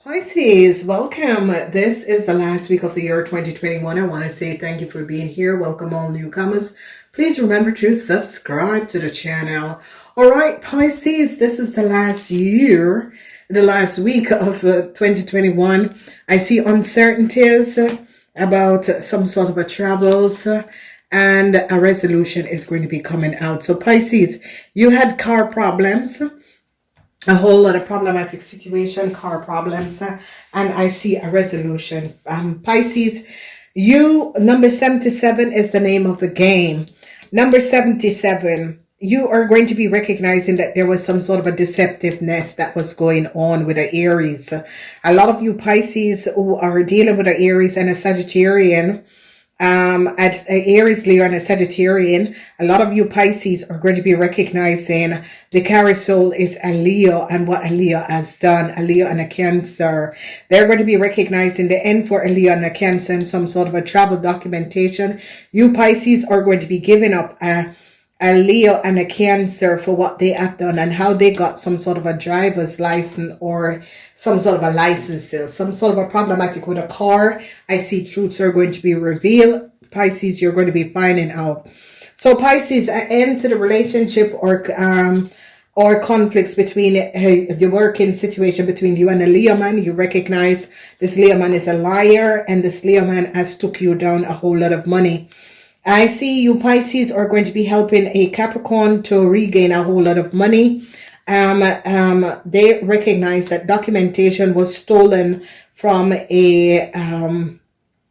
Pisces, welcome. This is the last week of the year 2021. I want to say thank you for being here. Welcome all newcomers. Please remember to subscribe to the channel. All right, Pisces, this is the last year, the last week of 2021. I see uncertainties about some sort of a travels and a resolution is going to be coming out. So Pisces, you had car problems, a whole lot of problematic situation, car problems, and I see a resolution. Pisces, you, number 77 is the name of the game. Number 77, you are going to be recognizing that there was some sort of a deceptiveness that was going on with the Aries. A lot of you Pisces who are dealing with the Aries and a Sagittarian, at Aries, Leo, and a Sagittarian, a lot of you Pisces are going to be recognizing the carousel is a Leo and what a Leo has done, a Leo and a Cancer. They're going to be recognizing the end for a Leo and a Cancer and some sort of a travel documentation. You Pisces are going to be giving up a Leo and a Cancer for what they have done and how they got some sort of a driver's license or some sort of a license, some sort of a problematic with a car. I see truths are going to be revealed. Pisces, you're going to be finding out. So Pisces, an end to the relationship or conflicts between the working situation between you and a Leo man. You recognize this Leo man is a liar and this Leo man has took you down a whole lot of money. I see you Pisces are going to be helping a Capricorn to regain a whole lot of money. They recognize that documentation was stolen from a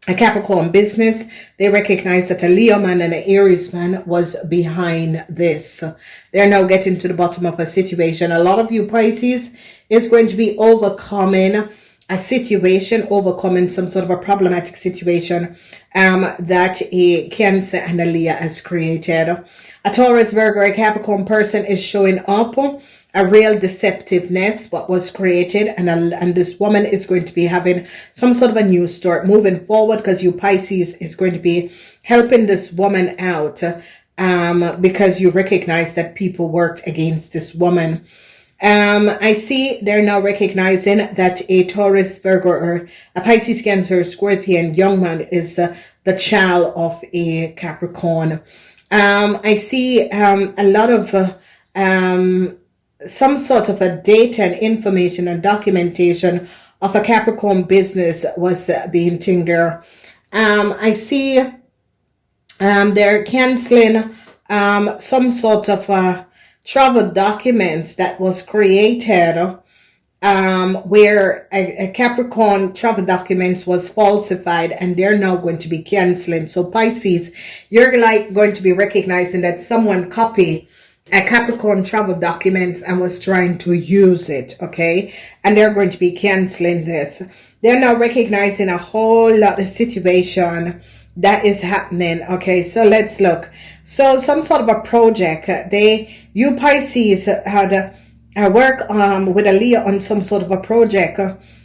Capricorn business. They recognize that a Leo man and an Aries man was behind this. They're now getting to the bottom of a situation. A lot of you Pisces is going to be overcoming a situation, overcoming some sort of a problematic situation that a Cancer and a Leo has created. A Taurus, Virgo, a Capricorn person is showing up. A real deceptiveness, what was created, and this woman is going to be having some sort of a new start moving forward because you Pisces is going to be helping this woman out because you recognize that people worked against this woman. I see they're now recognizing that a Taurus, Virgo, or a Pisces, Cancer, Scorpion young man is the child of a Capricorn. I see a lot of some sort of a data and information and documentation of a Capricorn business was being thing there. I see they're canceling some sort of travel documents that was created where a Capricorn travel documents was falsified and they're now going to be canceling. So Pisces, you're like going to be recognizing that someone copied a Capricorn travel documents and was trying to use it, okay? And they're going to be canceling this. They're now recognizing a whole lot of situation that is happening, okay? So let's look. So some sort of a project, you Pisces had work with a Leo on some sort of a project,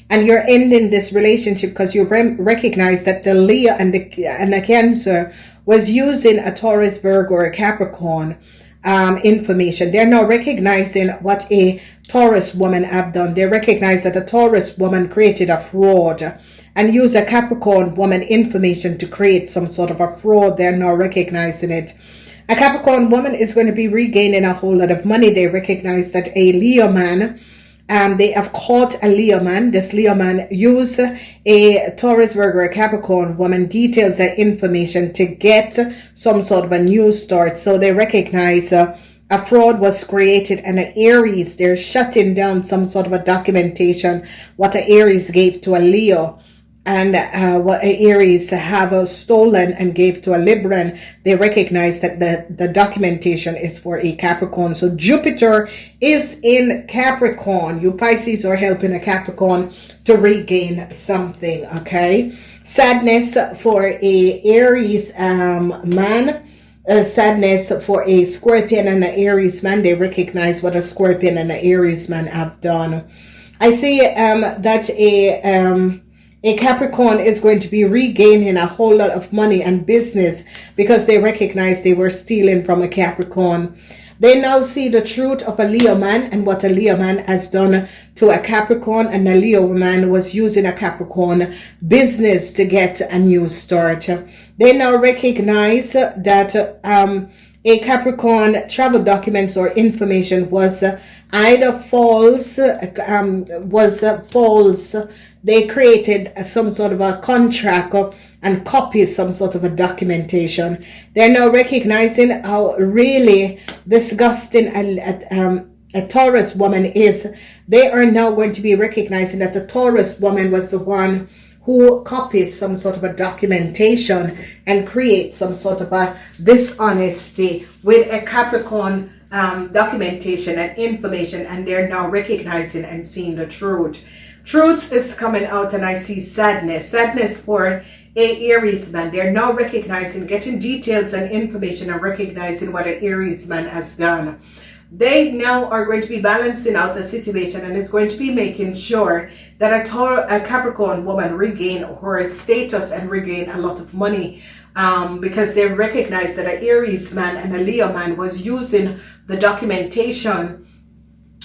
and you're ending this relationship because you recognize that the Leo and the Cancer was using a Taurus, Virgo, or a Capricorn information. They're now recognizing what a Taurus woman have done. They recognize that a Taurus woman created a fraud and used a Capricorn woman information to create some sort of a fraud. They're now recognizing it. A Capricorn woman is going to be regaining a whole lot of money. They recognize that a Leo man, they have caught a Leo man. This Leo man used a Taurus, Virgo, or Capricorn woman details that information to get some sort of a new start. So they recognize a fraud was created, and an Aries, they're shutting down some sort of a documentation what an Aries gave to a Leo. And what Aries have stolen and gave to a Libran, they recognize that the documentation is for a Capricorn. So Jupiter is in Capricorn. You Pisces are helping a Capricorn to regain something, okay? Sadness for a Aries man. Sadness for a Scorpion and an Aries man. They recognize what a Scorpion and an Aries man have done. I see that a Capricorn is going to be regaining a whole lot of money and business because they recognize they were stealing from a Capricorn. They now see the truth of a Leo man and what a Leo man has done to a Capricorn, and a Leo man was using a Capricorn business to get a new start. They now recognize that a Capricorn travel documents or information was either false, They created some sort of a contract and copied some sort of a documentation. They're now recognizing how really disgusting a Taurus woman is. They are now going to be recognizing that the Taurus woman was the one who copied some sort of a documentation and create some sort of a dishonesty with a Capricorn documentation and information, and they're now recognizing and seeing the truth. Truth is coming out, and I see sadness for a Aries man. They're now recognizing, getting details and information and recognizing what an Aries man has done. They now are going to be balancing out the situation, and is going to be making sure that a Capricorn woman regain her status and regain a lot of money, because they recognize that an Aries man and a Leo man was using the documentation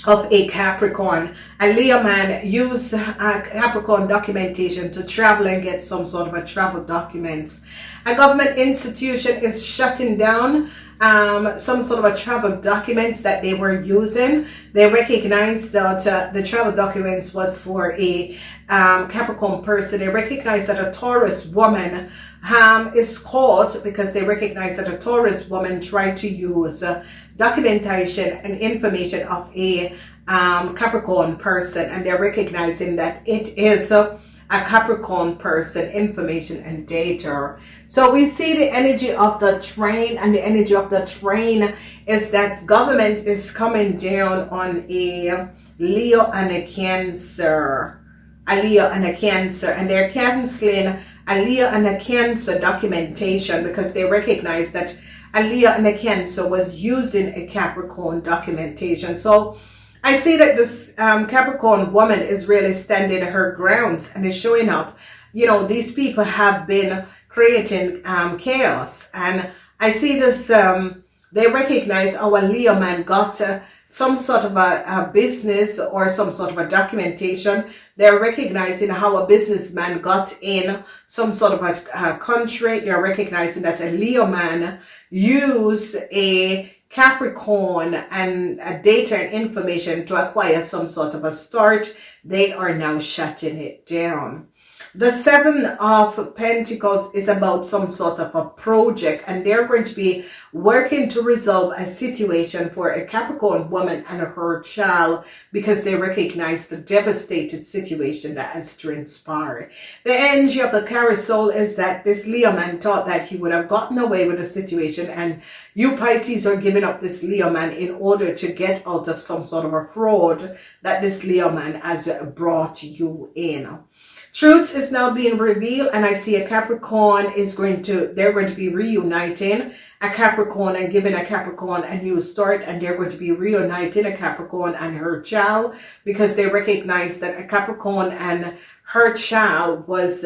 of a Capricorn. A Leo man used a Capricorn documentation to travel and get some sort of a travel documents. A government institution is shutting down some sort of a travel documents that they were using. They recognized that the travel documents was for a Capricorn person. They recognize that a Taurus woman is caught because they recognize that a Taurus woman tried to use documentation and information of a Capricorn person, and they're recognizing that it is a Capricorn person information and data. So we see the energy of the train, and the energy of the train is that government is coming down on a Leo and a Cancer. A Leo and a Cancer, and they're canceling a Leo and a Cancer documentation because they recognize that a Leo and a Cancer was using a Capricorn documentation. So I see that this Capricorn woman is really standing her grounds and is showing up. You know, these people have been creating chaos, and I see this, they recognize our Leo man got some sort of a business or some sort of a documentation. They're recognizing how a businessman got in some sort of a country. They're recognizing that a Leo man used a Capricorn and data and information to acquire some sort of a start. They are now shutting it down. The Seven of Pentacles is about some sort of a project, and they're going to be working to resolve a situation for a Capricorn woman and her child because they recognize the devastated situation that has transpired. The energy of the carousel is that this Leo man thought that he would have gotten away with the situation, and you Pisces are giving up this Leo man in order to get out of some sort of a fraud that this Leo man has brought you in. Truth is now being revealed, and I see a Capricorn they're going to be reuniting a Capricorn and giving a Capricorn a new start, and they're going to be reuniting a Capricorn and her child because they recognize that a Capricorn and her child was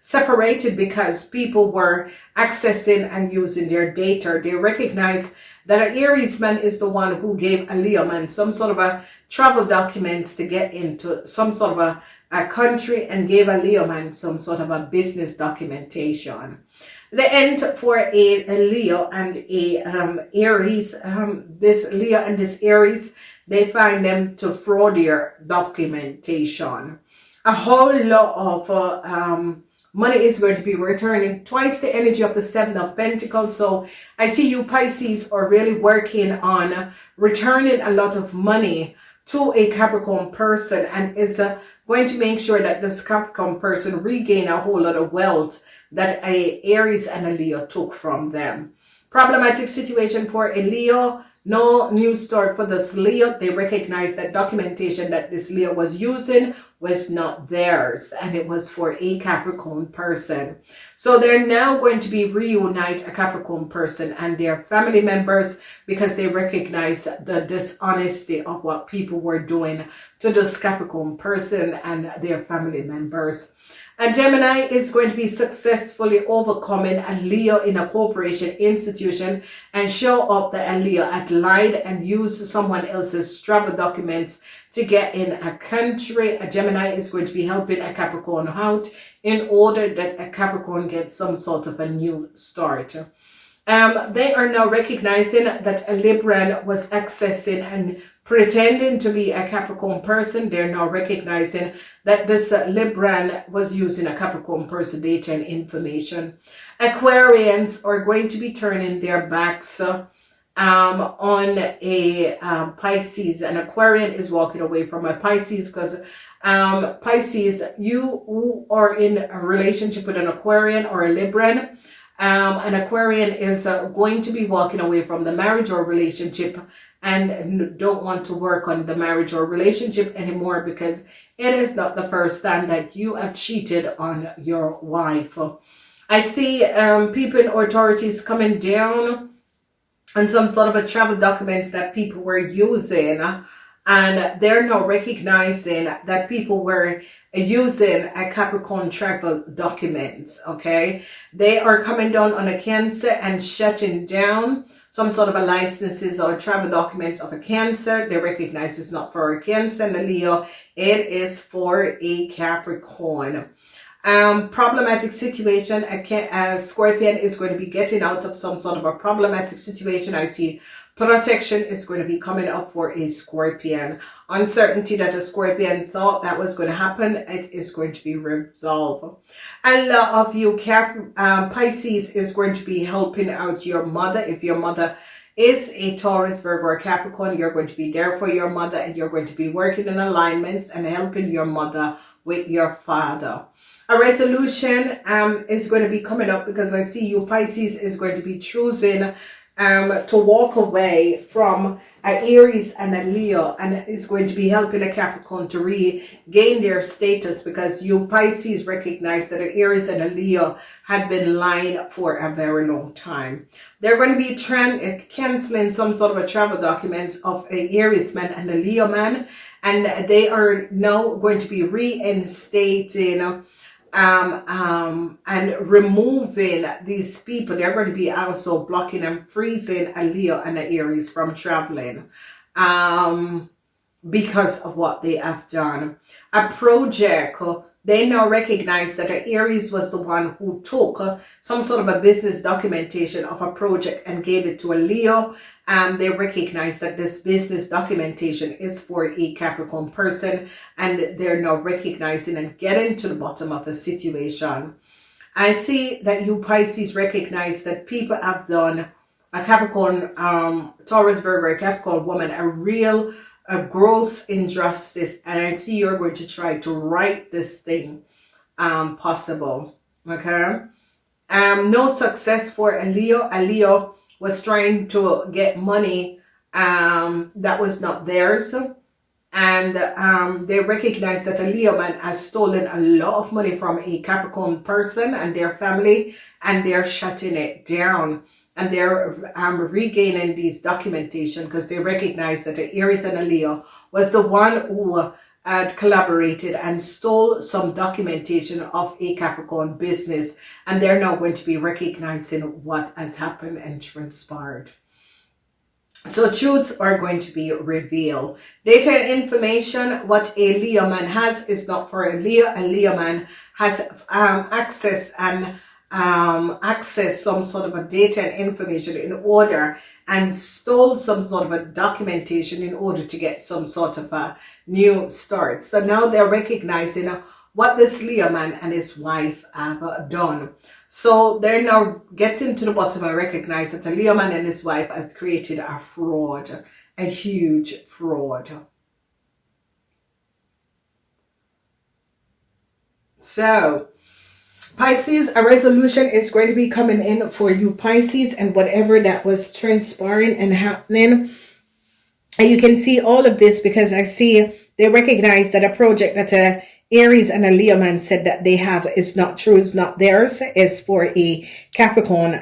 separated because people were accessing and using their data. They recognize that an Aries man is the one who gave a Leo man some sort of a travel documents to get into some sort of a country, and gave a Leo man some sort of a business documentation. The end for a Leo and a Aries, this Leo and this Aries, they find them to fraud their documentation. A whole lot of money is going to be returning, twice the energy of the Seven of Pentacles. So I see you Pisces are really working on returning a lot of money to a Capricorn person, and is going to make sure that this Capricorn person regain a whole lot of wealth that a Aries and a Leo took from them. Problematic situation for a Leo. No new start for this Leo. They recognize that documentation that this Leo was using was not theirs, and it was for a Capricorn person. So they're now going to be reunite a Capricorn person and their family members because they recognize the dishonesty of what people were doing to this Capricorn person and their family members. A Gemini is going to be successfully overcoming a Leo in a corporation institution and show up that a Leo had lied and used someone else's travel documents to get in a country. A Gemini is going to be helping a Capricorn out in order that a Capricorn gets some sort of a new start. They are now recognizing that a Libran was accessing and pretending to be a Capricorn person. They're now recognizing that this Libran was using a Capricorn person data and information. Aquarians are going to be turning their backs on a Pisces. An Aquarian is walking away from a Pisces because Pisces, you who are in a relationship with an Aquarian or a Libran, an Aquarian is going to be walking away from the marriage or relationship and don't want to work on the marriage or relationship anymore because it is not the first time that you have cheated on your wife. I see people in authorities coming down on some sort of a travel documents that people were using, and they're now recognizing that people were using a Capricorn travel documents. Okay, they are coming down on a Cancer and shutting down some sort of a licenses or travel documents of a Cancer. They recognize it's not for a Cancer and a Leo, it is for a Capricorn. Problematic situation. A Scorpion is going to be getting out of some sort of a problematic situation. I see protection is going to be coming up for a Scorpion. Uncertainty that a Scorpion thought that was going to happen, it is going to be resolved. A lot of you Pisces is going to be helping out your mother. If your mother is a Taurus, Virgo, or Capricorn, you're going to be there for your mother and you're going to be working in alignments and helping your mother with your father. A resolution is going to be coming up because I see you Pisces is going to be choosing to walk away from an Aries and a Leo, and is going to be helping a Capricorn to regain their status because you Pisces recognize that an Aries and a Leo had been lying for a very long time. They're going to be canceling some sort of a travel documents of an Aries man and a Leo man, and they are now going to be reinstating and removing these people. They're going to be also blocking and freezing a Leo and an Aries from traveling because of what they have done. A project, they now recognize that an Aries was the one who took some sort of a business documentation of a project and gave it to a Leo. And they recognize that this business documentation is for a Capricorn person, and they're now recognizing and getting to the bottom of a situation. I see that you Pisces recognize that people have done a Capricorn, Taurus, Virgo, Capricorn woman, a gross injustice, and I see you're going to try to right this thing possible. Okay, no success for a Leo. A Leo was trying to get money that was not theirs, and they recognize that a Leo man has stolen a lot of money from a Capricorn person and their family, and they're shutting it down, and they're regaining these documentation because they recognize that an Aries and a Leo was the one who had collaborated and stole some documentation of a Capricorn business, and they're now going to be recognizing what has happened and transpired. So truths are going to be revealed. Data and information, what a Leo man has is not for a Leo. A Leo man has access some sort of a data and information in order, and stole some sort of a documentation in order to get some sort of a new start. So now they're recognizing what this Leo man and his wife have done. So they're now getting to the bottom and recognize that a Leo man and his wife have created a fraud, a huge fraud. So Pisces, a resolution is going to be coming in for you Pisces, and whatever that was transpiring and happening. And you can see all of this because I see they recognize that a project that a Aries and a Leo man said that they have is not true, it's not theirs, it's for a Capricorn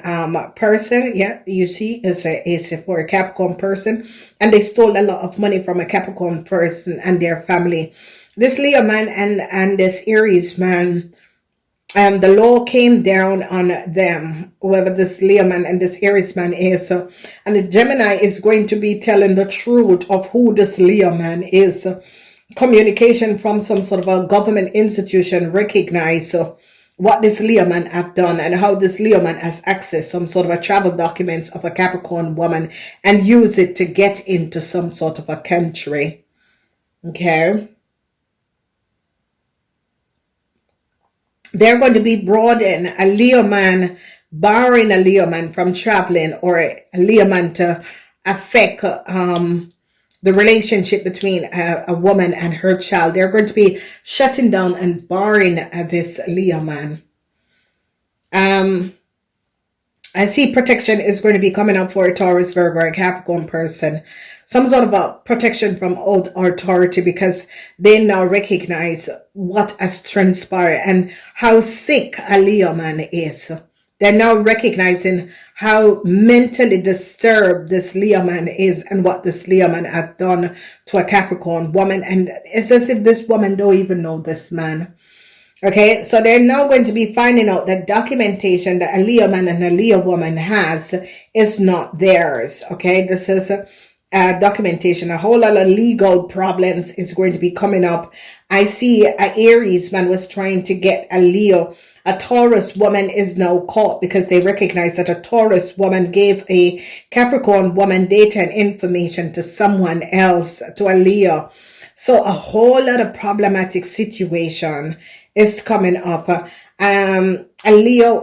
person. Yeah, you see, it's for a Capricorn person, and they stole a lot of money from a Capricorn person and their family. This Leo man and this Aries man the law came down on them, whoever this Leo man and this Aries man is. And the Gemini is going to be telling the truth of who this Leo man is. Communication from some sort of a government institution recognize what this Leo man have done and how this Leo man has accessed some sort of a travel documents of a Capricorn woman and use it to get into some sort of a country. Okay. They're going to be broadening a Leo man, barring a Leo man from traveling, or a Leo man to affect the relationship between a woman and her child. They're going to be shutting down and barring this Leo man. I see protection is going to be coming up for a Taurus, Virgo, or a Capricorn person. Some sort of a protection from old authority, because they now recognize what has transpired and how sick a Leo man is. They're now recognizing how mentally disturbed this Leo man is and what this Leo man has done to a Capricorn woman. And it's as if this woman don't even know this man. Okay, so they're now going to be finding out that documentation that a Leo man and a Leo woman has is not theirs. Okay, this is documentation. A whole lot of legal problems is going to be coming up. I see a Aries man was trying to get a Leo. A Taurus woman is now caught because they recognize that a Taurus woman gave a Capricorn woman data and information to someone else, to a Leo. So a whole lot of problematic situation is coming up. A Leo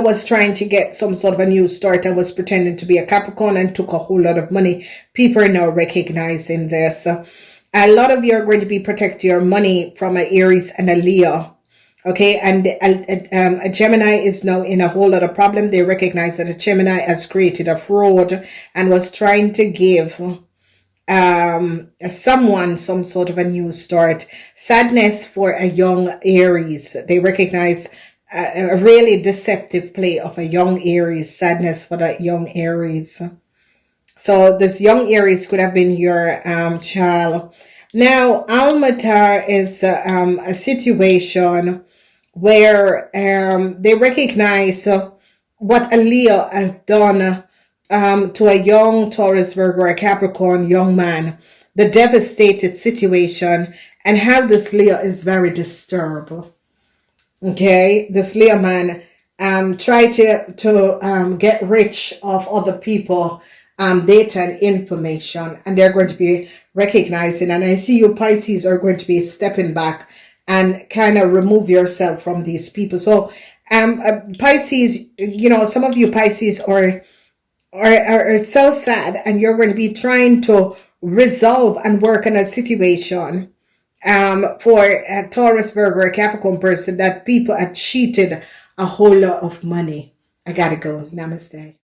was trying to get some sort of a new start and was pretending to be a Capricorn and took a whole lot of money. People are now recognizing this. A lot of you are going to be protecting your money from an Aries and a Leo. Okay, and a Gemini is now in a whole lot of problem. They recognize that a Gemini has created a fraud and was trying to give someone some sort of a new start. Sadness for a young Aries. They recognize a really deceptive play of a young Aries. Sadness for that young Aries. So this young Aries could have been your child. Now, Almatar is a situation where they recognize what a Leo has done to a young Taurus, Virgo, or Capricorn young man, the devastated situation, and how this Leo is very disturbed. Okay, this Leo man try to get rich of other people, data and information, and they're going to be recognizing. And I see you Pisces are going to be stepping back and kind of remove yourself from these people. So Pisces, you know, some of you Pisces are so sad, and you're going to be trying to resolve and work on a situation for a Taurus, Virgo, or Capricorn person that people have cheated a whole lot of money. I gotta go. Namaste.